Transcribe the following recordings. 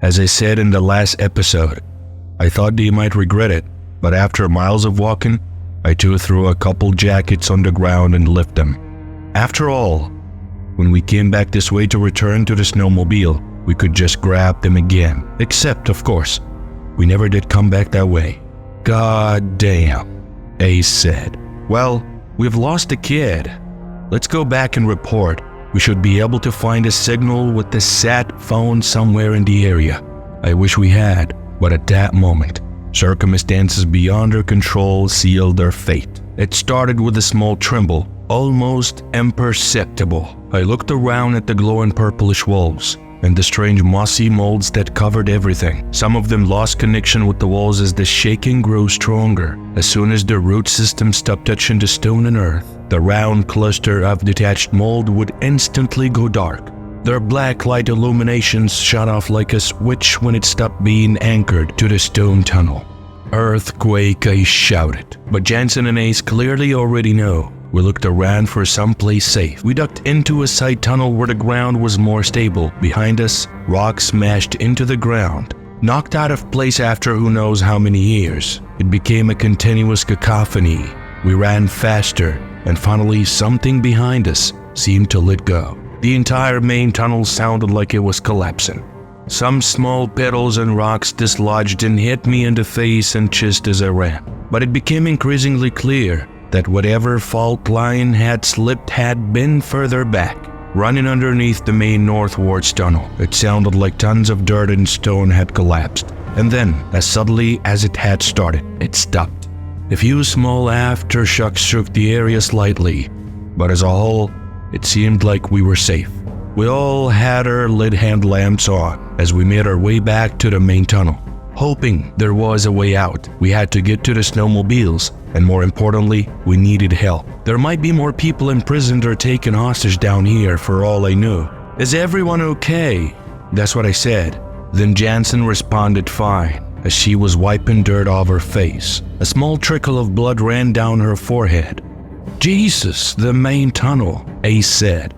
As I said in the last episode, I thought they might regret it, but after miles of walking, I too threw a couple jackets on the ground and left them. After all, when we came back this way to return to the snowmobile, we could just grab them again. Except, of course, we never did come back that way. God damn, Ace said. Well, we've lost the kid. Let's go back and report. We should be able to find a signal with the sat phone somewhere in the area. I wish we had, but at that moment, circumstances beyond our control sealed their fate. It started with a small tremble, almost imperceptible. I looked around at the glowing purplish walls and the strange mossy molds that covered everything. Some of them lost connection with the walls as the shaking grew stronger. As soon as the root system stopped touching the stone and earth, the round cluster of detached mold would instantly go dark. Their black light illuminations shut off like a switch when it stopped being anchored to the stone tunnel. Earthquake, I shouted. But Jansen and Ace clearly already know. We looked around for someplace safe. We ducked into a side tunnel where the ground was more stable. Behind us, rocks smashed into the ground, knocked out of place after who knows how many years. It became a continuous cacophony. We ran faster, and finally something behind us seemed to let go. The entire main tunnel sounded like it was collapsing. Some small petals and rocks dislodged and hit me in the face and chest as I ran. But it became increasingly clear that whatever fault line had slipped had been further back, running underneath the main northwards tunnel. It sounded like tons of dirt and stone had collapsed. And then, as suddenly as it had started, it stopped. A few small aftershocks shook the area slightly, but as a whole, it seemed like we were safe. We all had our lit hand lamps on as we made our way back to the main tunnel, hoping there was a way out. We had to get to the snowmobiles, and more importantly, we needed help. There might be more people imprisoned or taken hostage down here for all I knew. Is everyone okay? That's what I said. Then Jansen responded fine, as she was wiping dirt off her face. A small trickle of blood ran down her forehead. Jesus, the main tunnel, Ace said,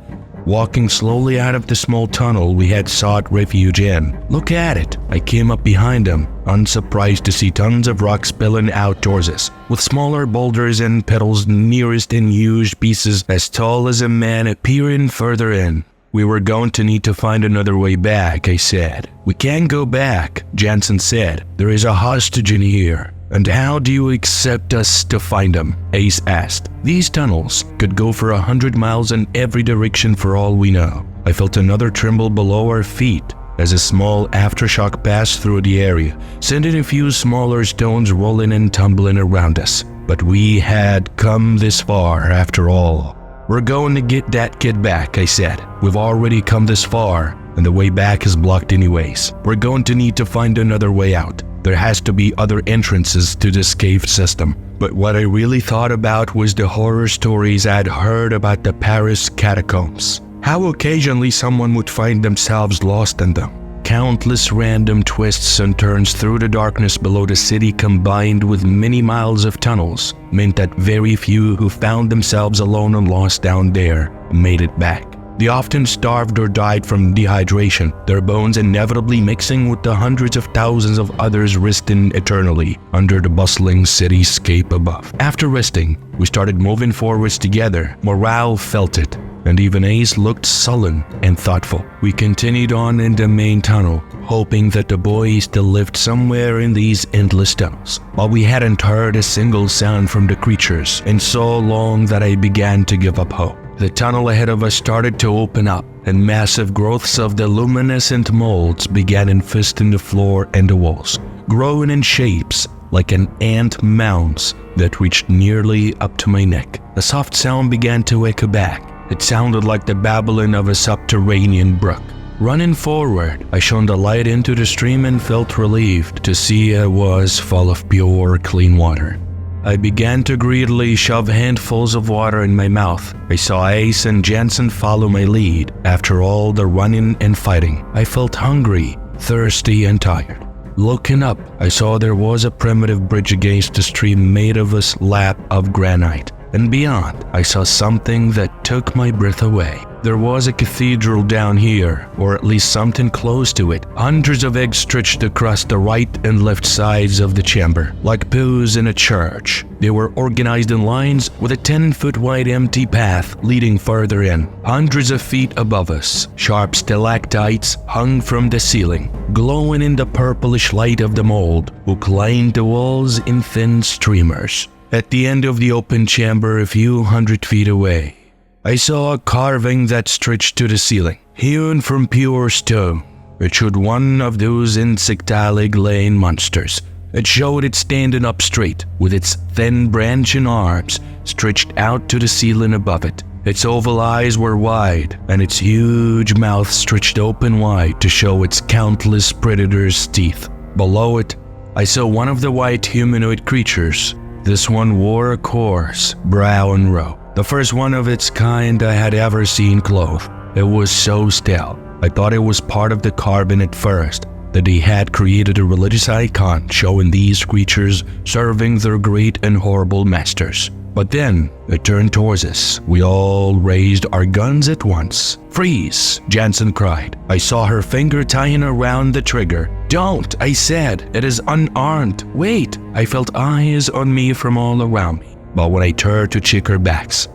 walking slowly out of the small tunnel we had sought refuge in. Look at it. I came up behind him, unsurprised to see tons of rocks spilling out towards us, with smaller boulders and petals nearest in huge pieces as tall as a man appearing further in. We were going to need to find another way back, I said. We can't go back, Jansen said. There is a hostage in here. And how do you expect us to find him? Ace asked. These tunnels could go for 100 miles in every direction for all we know. I felt another tremble below our feet as a small aftershock passed through the area, sending a few smaller stones rolling and tumbling around us. But we had come this far after all. We're going to get that kid back, I said. We've already come this far, and the way back is blocked anyways. We're going to need to find another way out. There has to be other entrances to this cave system. But what I really thought about was the horror stories I'd heard about the Paris catacombs. How occasionally someone would find themselves lost in them. Countless random twists and turns through the darkness below the city combined with many miles of tunnels meant that very few who found themselves alone and lost down there made it back. They often starved or died from dehydration, their bones inevitably mixing with the hundreds of thousands of others resting eternally under the bustling cityscape above. After resting, we started moving forwards together. Morale felt it, and even Ace looked sullen and thoughtful. We continued on in the main tunnel, hoping that the boy still lived somewhere in these endless tunnels. While we hadn't heard a single sound from the creatures in so long that I began to give up hope. The tunnel ahead of us started to open up, and massive growths of the luminescent molds began infesting the floor and the walls, growing in shapes like an ant mounds that reached nearly up to my neck. A soft sound began to echo back. It sounded like the babbling of a subterranean brook. Running forward, I shone the light into the stream and felt relieved to see it was full of pure, clean water. I began to greedily shove handfuls of water in my mouth. I saw Ace and Jansen follow my lead. After all the running and fighting, I felt hungry, thirsty, and tired. Looking up, I saw there was a primitive bridge against the stream made of a slab of granite. and beyond, I saw something that took my breath away. There was a cathedral down here, or at least something close to it. Hundreds of eggs stretched across the right and left sides of the chamber, like pews in a church. They were organized in lines with a 10-foot wide empty path leading further in. Hundreds of feet above us, sharp stalactites hung from the ceiling, glowing in the purplish light of the mold, who lined the walls in thin streamers. At the end of the open chamber, a few hundred feet away, I saw a carving that stretched to the ceiling, hewn from pure stone. It showed one of those insectile-laying monsters. It showed it standing up straight, with its thin branching arms stretched out to the ceiling above it. Its oval eyes were wide, and its huge mouth stretched open wide to show its countless predators' teeth. Below it, I saw one of the white humanoid creatures. This one wore a coarse, brown robe, the first one of its kind I had ever seen clothed. It was so still. I thought it was part of the carving at first, that they had created a religious icon showing these creatures serving their great and horrible masters. But then it turned towards us. We all raised our guns at once. "Freeze!" Jansen cried. I saw her finger tying around the trigger. "Don't!" I said. "It is unarmed. Wait!" I felt eyes on me from all around me. But when I turned to check her backs,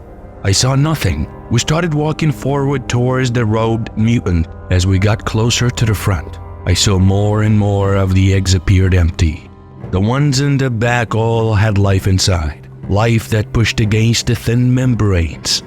I saw nothing. We started walking forward towards the robed mutant. As we got closer to the front, I saw more and more of the eggs appeared empty. The ones in the back all had life inside, life that pushed against the thin membranes,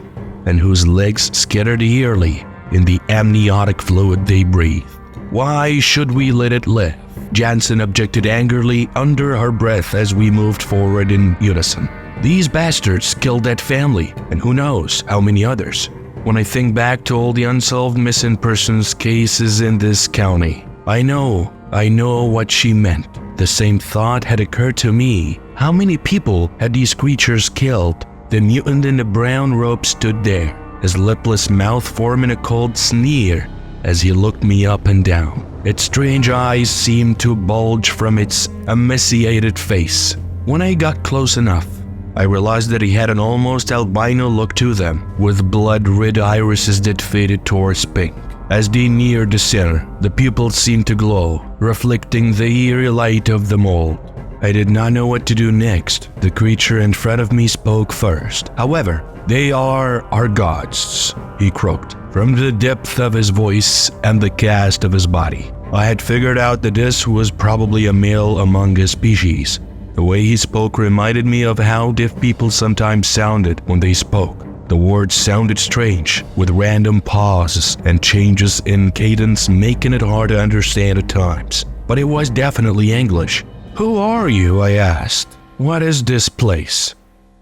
and whose legs scattered yearly in the amniotic fluid they breathed. "Why should we let it live?" Jansen objected angrily under her breath as we moved forward in unison. "These bastards killed that family, and who knows how many others. When I think back to all the unsolved missing persons cases in this county, I know what she meant." The same thought had occurred to me. How many people had these creatures killed? The mutant in the brown robe stood there, his lipless mouth forming a cold sneer as he looked me up and down. Its strange eyes seemed to bulge from its emaciated face. When I got close enough, I realized that he had an almost albino look to them, with blood-red irises that faded towards pink. As they neared the center, the pupils seemed to glow, reflecting the eerie light of the mold. I did not know what to do next. The creature in front of me spoke first. "However, they are our gods," he croaked, from the depth of his voice and the cast of his body. I had figured out that this was probably a male among his species. The way he spoke reminded me of how deaf people sometimes sounded when they spoke. The words sounded strange, with random pauses and changes in cadence making it hard to understand at times. But it was definitely English. "Who are you?" I asked. "What is this place?"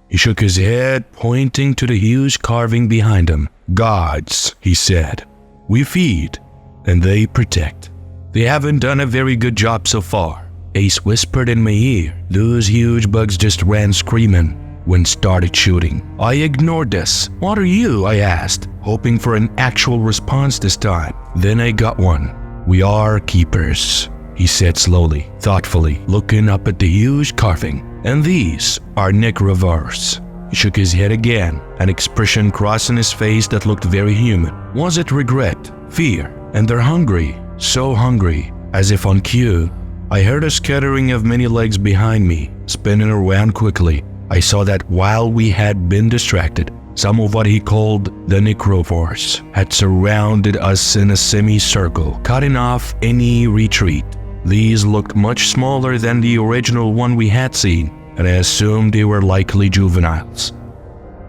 He shook his head, pointing to the huge carving behind him. "Gods," he said. "We feed, and they protect. They haven't done a very good job so far." Ace whispered in my ear. "Those huge bugs just ran screaming when started shooting." I ignored this. "What are you?" I asked, hoping for an actual response this time. Then I got one. "We are keepers," he said slowly, thoughtfully, looking up at the huge carving. "And these are necrovores." He shook his head again, an expression crossing his face that looked very human. Was it regret, fear? And they're hungry, so hungry, as if on cue. I heard a scattering of many legs behind me, spinning around quickly. I saw that while we had been distracted, some of what he called the necrovores had surrounded us in a semicircle, cutting off any retreat. These looked much smaller than the original one we had seen, and I assumed they were likely juveniles.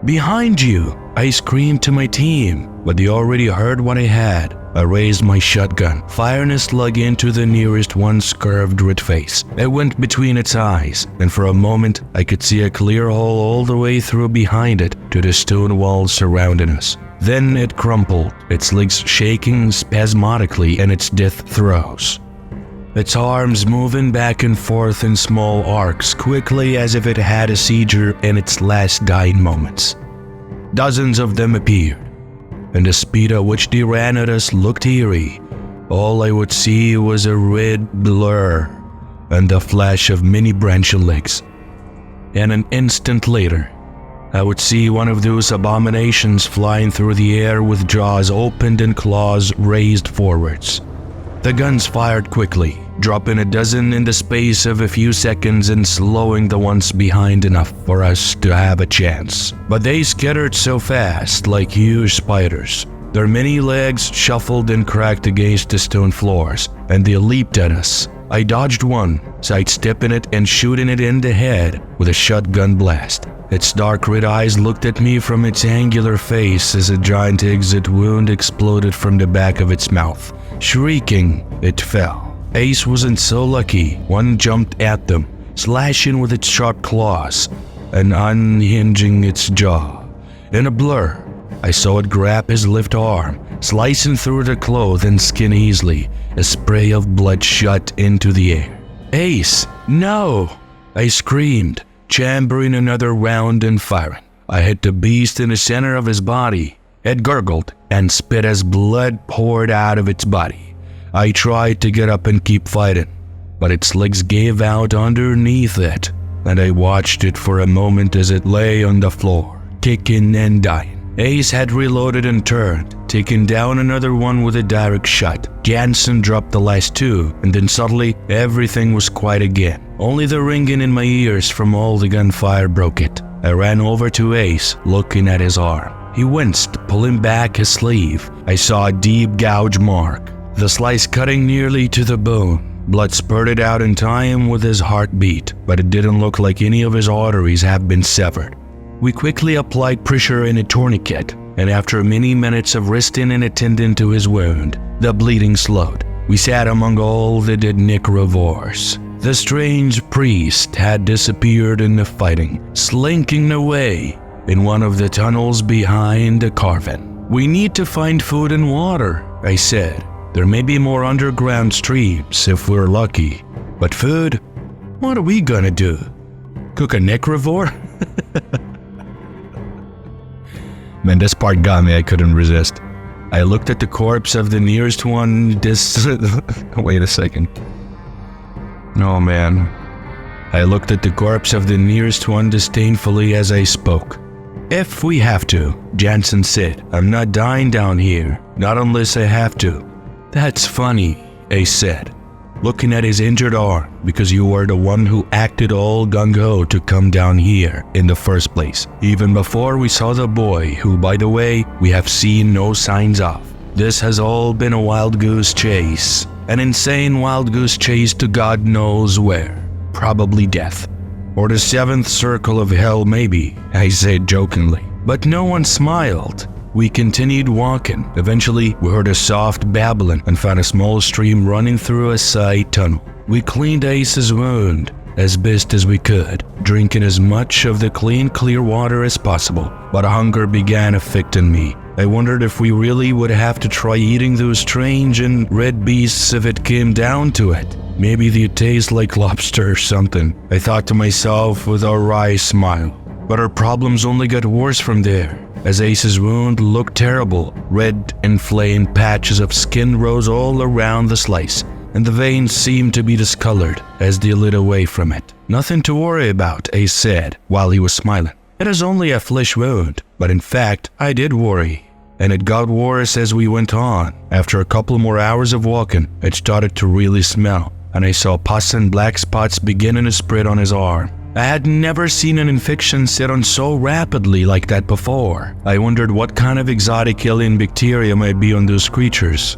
"Behind you!" I screamed to my team, but they already heard what I had. I raised my shotgun, firing a slug into the nearest one's curved red face. It went between its eyes, and for a moment I could see a clear hole all the way through behind it to the stone walls surrounding us. Then it crumpled, its legs shaking spasmodically in its death throes. Its arms moving back and forth in small arcs, quickly as if it had a seizure in its last dying moments. Dozens of them appeared, and the speed at which they ran at us looked eerie. All I would see was a red blur and the flash of many branching legs. And an instant later, I would see one of those abominations flying through the air with jaws opened and claws raised forwards. The guns fired quickly, dropping a dozen in the space of a few seconds and slowing the ones behind enough for us to have a chance. But they scattered so fast, like huge spiders. Their many legs shuffled and cracked against the stone floors, and they leaped at us. I dodged one, sidestepping it and shooting it in the head with a shotgun blast. Its dark red eyes looked at me from its angular face as a giant exit wound exploded from the back of its mouth. Shrieking, it fell. Ace wasn't so lucky. One jumped at them, slashing with its sharp claws and unhinging its jaw. In a blur, I saw it grab his left arm, slicing through the cloth and skin easily. A spray of blood shot into the air. "Ace, no!" I screamed, chambering another round and firing. I hit the beast in the center of his body. It gurgled and spit as blood poured out of its body. I tried to get up and keep fighting, but its legs gave out underneath it, and I watched it for a moment as it lay on the floor, kicking and dying. Ace had reloaded and turned, taking down another one with a direct shot. Jansen dropped the last two, and then suddenly everything was quiet again. Only the ringing in my ears from all the gunfire broke it. I ran over to Ace, looking at his arm. He winced, pulling back his sleeve. I saw a deep gouge mark, the slice cutting nearly to the bone. Blood spurted out in time with his heartbeat, but it didn't look like any of his arteries had been severed. We quickly applied pressure in a tourniquet, and after many minutes of resting and attending to his wound, the bleeding slowed. We sat among all the dead necrovores. The strange priest had disappeared in the fighting, slinking away in one of the tunnels behind the carven. "We need to find food and water," I said. "There may be more underground streams if we're lucky. But food? What are we gonna do? Cook a necrovore?" Man, this part got me. I couldn't resist. I looked at the corpse of the nearest one Wait a second. Oh man. I looked at the corpse of the nearest one disdainfully as I spoke. "If we have to," Jansen said. "I'm not dying down here. Not unless I have to." "That's funny," Ace said, looking at his injured arm, "because you were the one who acted all gung-ho to come down here in the first place, even before we saw the boy, who, by the way, we have seen no signs of. This has all been a wild goose chase, an insane wild goose chase to God knows where, probably death. Or the seventh circle of hell maybe," I said jokingly. But no one smiled. We continued walking. Eventually, we heard a soft babbling and found a small stream running through a side tunnel. We cleaned Ace's wound as best as we could, drinking as much of the clean, clear water as possible. But hunger began affecting me. I wondered if we really would have to try eating those strange and red beasts if it came down to it. Maybe they taste like lobster or something, I thought to myself with a wry smile. But our problems only got worse from there, as Ace's wound looked terrible. Red, inflamed patches of skin rose all around the slice, and the veins seemed to be discolored as they lit away from it. "Nothing to worry about," Ace said while he was smiling. "It is only a flesh wound." But in fact, I did worry. And it got worse as we went on. After a couple more hours of walking, it started to really smell, and I saw pus and black spots beginning to spread on his arm. I had never seen an infection set on so rapidly like that before. I wondered what kind of exotic alien bacteria might be on those creatures,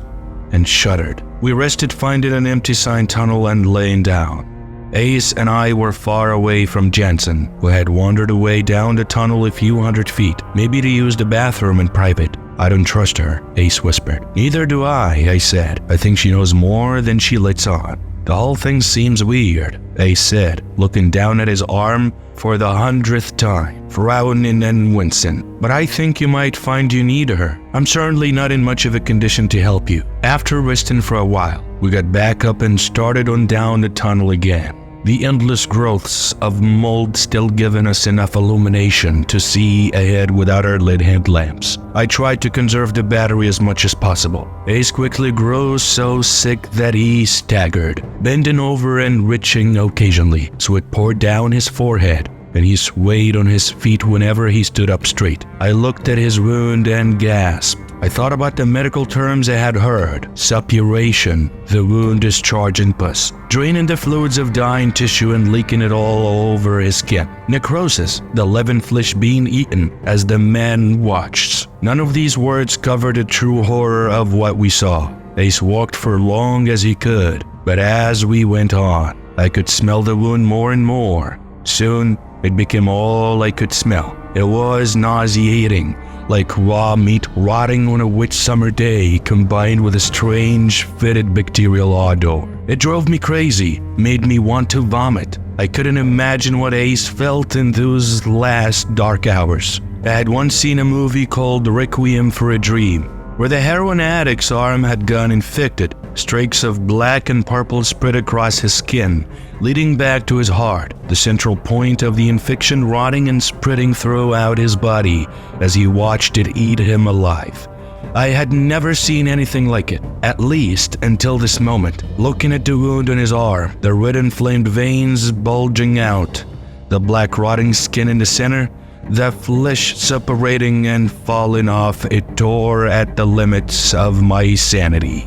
and shuddered. We rested, finding an empty sign tunnel and laying down. Ace and I were far away from Jansen, who had wandered away down the tunnel a few hundred feet, maybe to use the bathroom in private. "I don't trust her," Ace whispered. "Neither do I said. "I think she knows more than she lets on. The whole thing seems weird," Ace said, looking down at his arm for the 100th time, frowning and wincing. "But I think you might find you need her. I'm certainly not in much of a condition to help you." After resting for a while, we got back up and started on down the tunnel again. The endless growths of mold still giving us enough illumination to see ahead without our lit headlamps. I tried to conserve the battery as much as possible. Ace quickly grew so sick that he staggered, bending over and retching occasionally, so it poured down his forehead. and he swayed on his feet whenever he stood up straight. I looked at his wound and gasped. I thought about the medical terms I had heard: suppuration, the wound discharging pus, draining the fluids of dying tissue and leaking it all over his skin; necrosis, the leavened flesh being eaten as the man watched. None of these words covered the true horror of what we saw. Ace walked for long as he could, but as we went on, I could smell the wound more and more. Soon, it became all I could smell. It was nauseating, like raw meat rotting on a wet summer day combined with a strange, fetid bacterial odor. It drove me crazy, made me want to vomit. I couldn't imagine what Ace felt in those last dark hours. I had once seen a movie called Requiem for a Dream, where the heroin addict's arm had gone infected. Streaks of black and purple spread across his skin, leading back to his heart, the central point of the infection rotting and spreading throughout his body as he watched it eat him alive. I had never seen anything like it, at least until this moment, looking at the wound on his arm, the red inflamed veins bulging out, the black rotting skin in the center, the flesh separating and falling off. It tore at the limits of my sanity.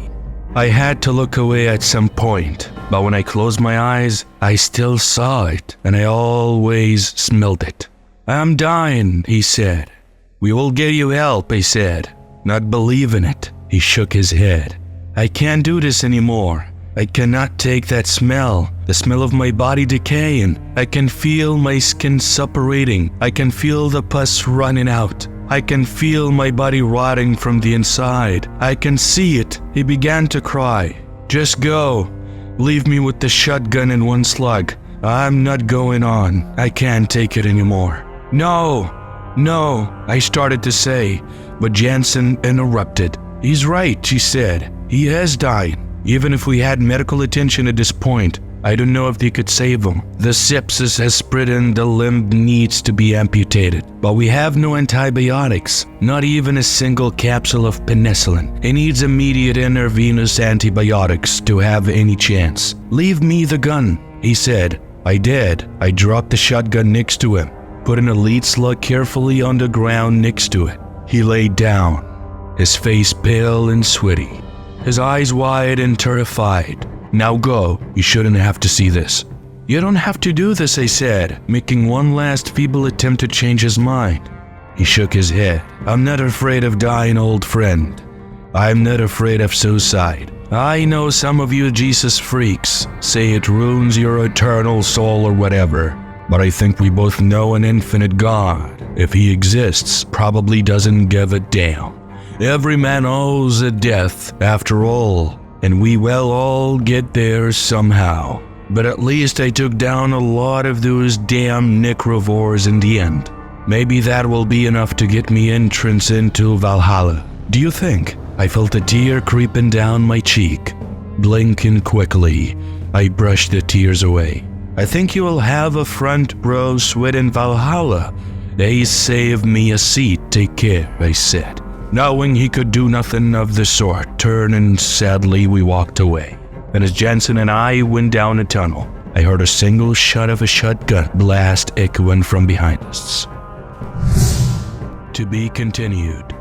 I had to look away at some point, but when I closed my eyes, I still saw it, and I always smelled it. "I'm dying," he said. "We will get you help," I said, not believing it. He shook his head. "I can't do this anymore. I cannot take that smell, the smell of my body decaying. I can feel my skin separating. I can feel the pus running out. I can feel my body rotting from the inside. I can see it." He began to cry. "Just go. Leave me with the shotgun and one slug. I'm not going on. I can't take it anymore." No, I started to say, but Jansen interrupted. "He's right," she said. "He is dying. Even if we had medical attention at this point, I don't know if they could save him. The sepsis has spread and the limb needs to be amputated. But we have no antibiotics, not even a single capsule of penicillin. He needs immediate intravenous antibiotics to have any chance. Leave me the gun," he said. I did. I dropped the shotgun next to him, putting a lead slug carefully on the ground next to it. He lay down, his face pale and sweaty, his eyes wide and terrified. "Now go. You shouldn't have to see this." "You don't have to do this," I said, making one last feeble attempt to change his mind. He shook his head. "I'm not afraid of dying, old friend. I'm not afraid of suicide. I know some of you Jesus freaks say it ruins your eternal soul or whatever, but I think we both know an infinite God, if he exists, probably doesn't give a damn. Every man owes a death, after all, and we will all get there somehow. But at least I took down a lot of those damn necrovores in the end. Maybe that will be enough to get me entrance into Valhalla. Do you think?" I felt a tear creeping down my cheek. Blinking quickly, I brushed the tears away. "I think you will have a front row seat in Valhalla. They saved me a seat, take care," I said. Knowing he could do nothing of the sort, turning sadly, we walked away. And as Jansen and I went down a tunnel, I heard a single shot of a shotgun blast echoing from behind us. To be continued.